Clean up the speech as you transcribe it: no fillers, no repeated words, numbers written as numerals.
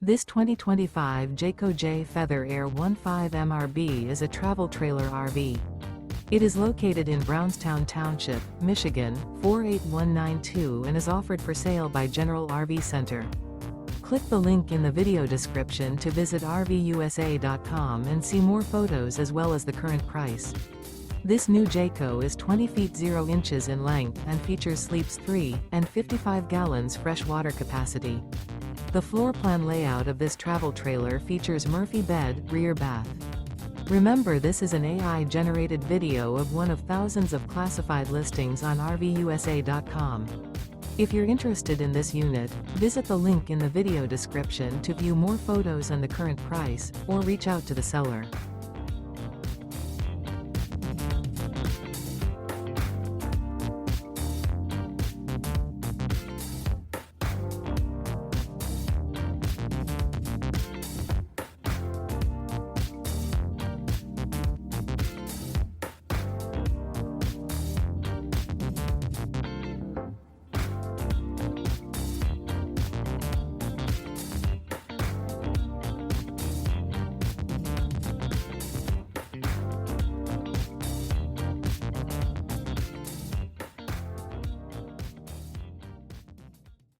This 2025 Jayco Jay Feather Air 15 MRB is a travel trailer RV. It is located in Brownstown Township, Michigan, 48192 and is offered for sale by General RV Center. Click the link in the video description to visit RVUSA.com and see more photos as well as the current price. This new Jayco is 20 feet 0 inches in length and features sleeps 3 and 55 gallons fresh water capacity. The floor plan layout of this travel trailer features Murphy bed, rear bath. Remember, this is an AI-generated video of one of thousands of classified listings on RVUSA.com. If you're interested in this unit, visit the link in the video description to view more photos and the current price, or reach out to the seller.